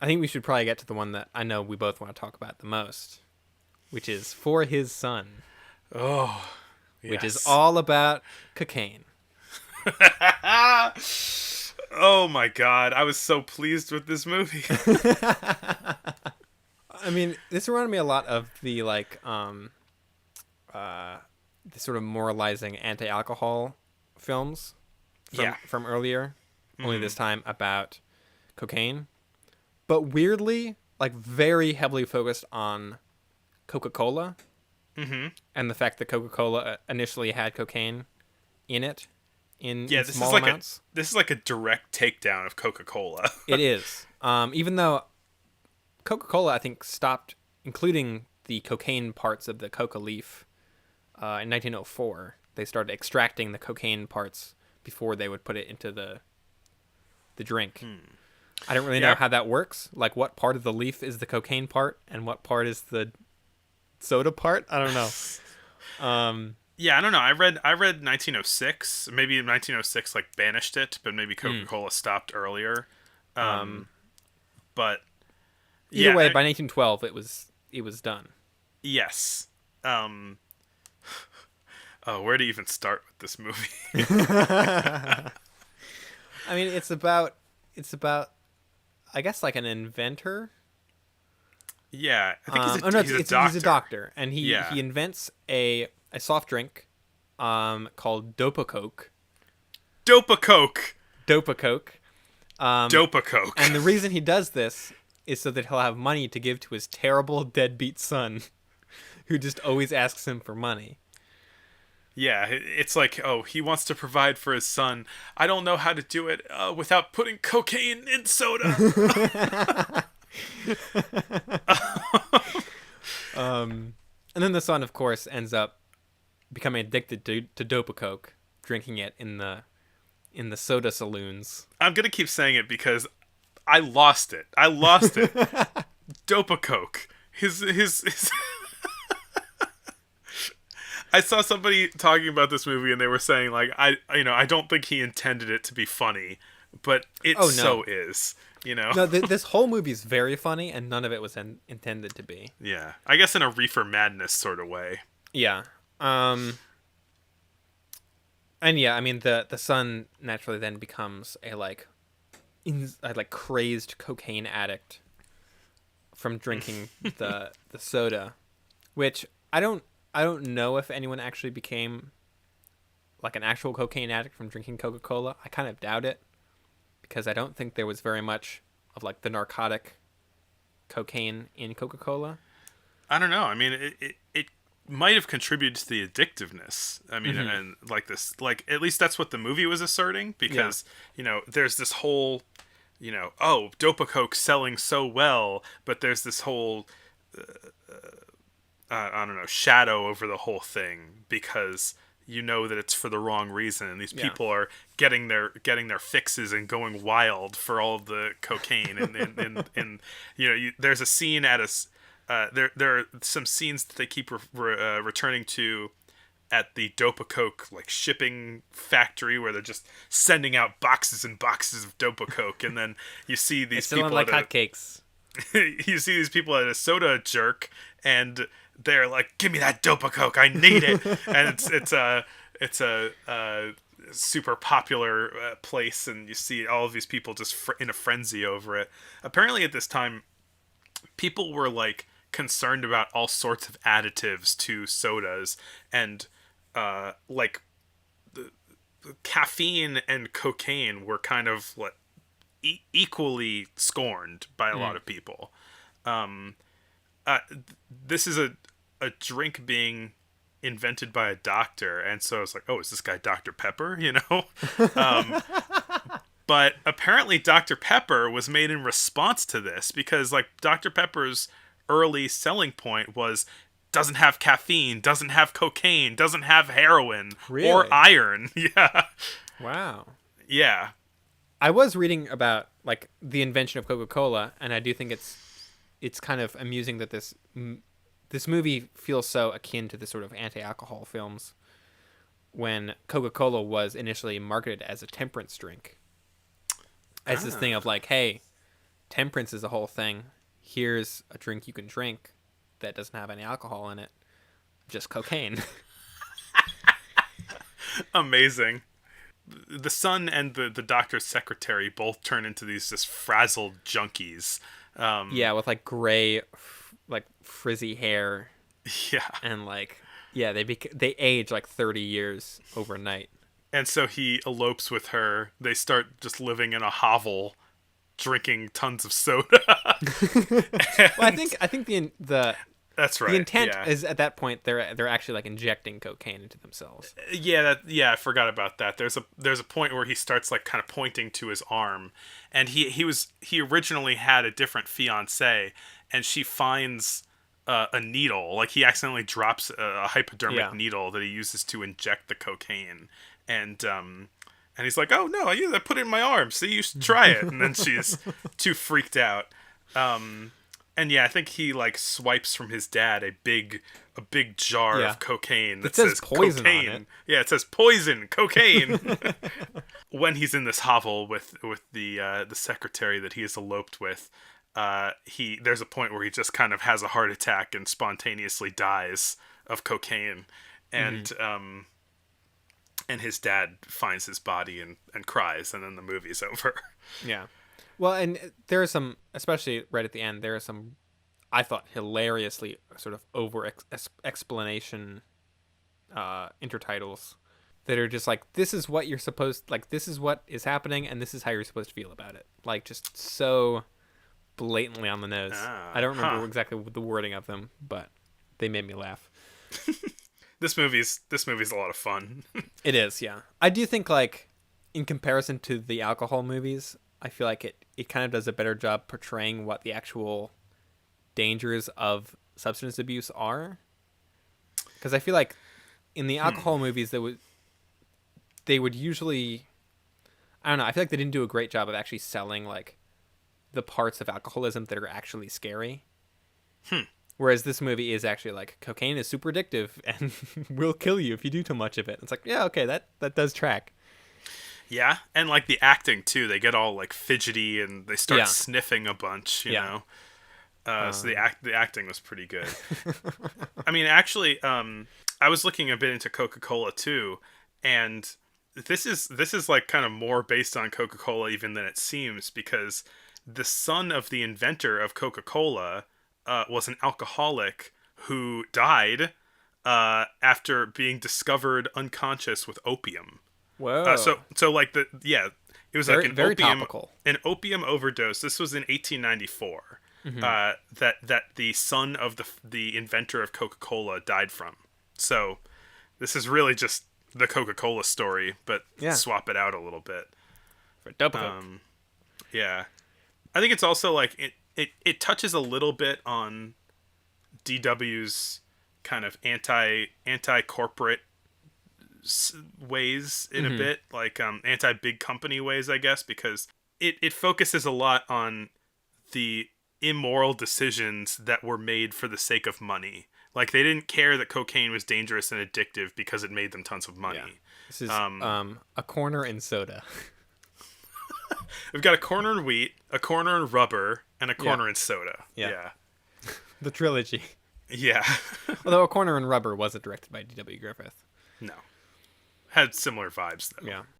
I think we should probably get to the one that I know we both want to talk about the most, which is For His Son, Oh, which is yes. all about cocaine. Oh my god, I was so pleased with this movie. I mean, this reminded me a lot of the the sort of moralizing anti-alcohol films Yeah. from earlier, only Hmm. this time about cocaine, but weirdly, like very heavily focused on Coca-Cola Hmm. and the fact that Coca-Cola initially had cocaine in it Yeah, in this is small like a amounts. this is like a direct takedown of Coca-Cola. It is. Even though Coca-Cola, I think, stopped including the cocaine parts of the coca leaf in 1904. They started extracting the cocaine parts before they would put it into the drink. I don't really know Yeah. how that works. Like, what part of the leaf is the cocaine part and what part is the soda part? I don't know. Um, Yeah, I don't know. I read 1906. Maybe 1906 like banished it, but maybe mm, Coca-Cola stopped earlier. um, But Either yeah, way, by 1912, it was done. yes. Um oh, where to even start with this movie? I mean, it's about I guess like an inventor. Yeah, I think he's a Oh no, he's a he's a doctor. doctor, and he Yeah. invents a soft drink, called Dopacoke. Dopa-Coke. Dopacoke. Dopa-Coke. And the reason he does this is so that he'll have money to give to his terrible deadbeat son, who just always asks him for money. Yeah, it's like, oh, he wants to provide for his son. I don't know how to do it without putting cocaine in soda. And then the son, of course, ends up becoming addicted to Dopacoke, drinking it in the soda saloons. I'm gonna keep saying it because I lost it. I lost it. Dopa-Coke. His I saw somebody talking about this movie and they were saying like I don't think he intended it to be funny, but it Oh so no, is. no! This whole movie is very funny, and none of it was intended to be. Yeah. I guess in a reefer madness sort of way. Yeah. Um. And yeah, I mean the son naturally then becomes a like crazed cocaine addict from drinking the soda, which I don't know if anyone actually became like an actual cocaine addict from drinking Coca-Cola. I kind of doubt it because I don't think there was very much of like the narcotic cocaine in Coca-Cola. I don't know. I mean, it might have contributed to the addictiveness. I mean, Hmm. and like this, like at least that's what the movie was asserting Yeah. because there's this whole, oh, Dopa-Coke selling so well, but there's this whole, I don't know, shadow over the whole thing because you know that it's for the wrong reason, and these Yeah. people are getting their fixes and going wild for all of the cocaine, and there's a scene at there are some scenes that they keep returning to at the Dopa-Coke like shipping factory where they're just sending out boxes and boxes of Dopa-Coke, and then you see It's these selling people like at hotcakes. you see these people at a soda jerk, and they're like, "Give me that Dopa-Coke, I need it," and it's a super popular place, and you see all of these people just in a frenzy over it. Apparently, at this time, people were like concerned about all sorts of additives to sodas, and like caffeine and cocaine were kind of like equally scorned by a lot of people. Uh, this is a drink being invented by a doctor, and so it's like, oh, is this guy Dr. Pepper? Um, but apparently Dr. Pepper was made in response to this because like Dr. Pepper's early selling point was doesn't have caffeine, doesn't have cocaine, doesn't have heroin or Really? iron. Yeah. Wow. Yeah. I was reading about like the invention of Coca-Cola, and I do think it's kind of amusing that this movie feels so akin to the sort of anti-alcohol films when Coca-Cola was initially marketed as a temperance drink, as this thing Ah. of like, hey, temperance is a whole thing. Here's a drink you can drink that doesn't have any alcohol in it, just cocaine. Amazing. The son and the doctor's secretary both turn into these just frazzled junkies. Yeah, with like gray, like frizzy hair, Yeah. and like yeah, they age like 30 years overnight. And so he elopes with her. They start just living in a hovel, drinking tons of soda. Well, I think That's right. the intent yeah. is at that point they're actually like injecting cocaine into themselves. Yeah, I forgot about that. There's a point where he starts like kind of pointing to his arm, and he originally had a different fiance, and she finds a needle. Like he accidentally drops a hypodermic needle that he uses to inject the cocaine, and he's like, "Oh no, I put it in my arm. See, you should try it." And then she's too freaked out. And yeah, I think he like swipes from his dad a big jar of cocaine that says poison cocaine. on it. Yeah, it says poison, cocaine. When he's in this hovel with the secretary that he has eloped with, there's a point where he just kind of has a heart attack and spontaneously dies of cocaine, and and his dad finds his body and cries, and then the movie's over. Yeah. Well, and there are some, especially right at the end, there are some, I thought, hilariously sort of over explanation intertitles that are just like, this is what you're supposed, like, this is what is happening, and this is how you're supposed to feel about it. Like, just so blatantly on the nose. I don't remember exactly the wording of them, but they made me laugh. This movie's a lot of fun. It is, yeah. I do think, like, in comparison to the alcohol movies, I feel like it kind of does a better job portraying what the actual dangers of substance abuse are. Because I feel like in the alcohol movies, they would usually, I don't know, I feel like they didn't do a great job of actually selling like the parts of alcoholism that are actually scary. Whereas this movie is actually like, cocaine is super addictive and will kill you if you do too much of it. It's like, yeah, okay, that does track. Yeah, and like the acting too, they get all like fidgety and they start sniffing a bunch, you know. So the acting was pretty good. I mean, actually, I was looking a bit into Coca-Cola too, and this is like kind of more based on Coca-Cola even than it seems, because the son of the inventor of Coca-Cola was an alcoholic who died after being discovered unconscious with opium. Whoa. So like it was very, like an opium overdose. This was in 1894. That the son of the inventor of Coca-Cola died from. So this is really just the Coca-Cola story, but swap it out a little bit. For double. Yeah. I think it's also like it touches a little bit on DW's kind of anti-corporate ways in a bit, like anti-big company ways, I guess, because it focuses a lot on the immoral decisions that were made for the sake of money. Like, they didn't care that cocaine was dangerous and addictive because it made them tons of money. Yeah. This is a corner in soda. We've got a corner in wheat, a corner in rubber, and a corner in soda. Yeah. The trilogy. Yeah. Although A Corner in Rubber wasn't directed by D.W. Griffith. No. Had similar vibes, though. Yeah.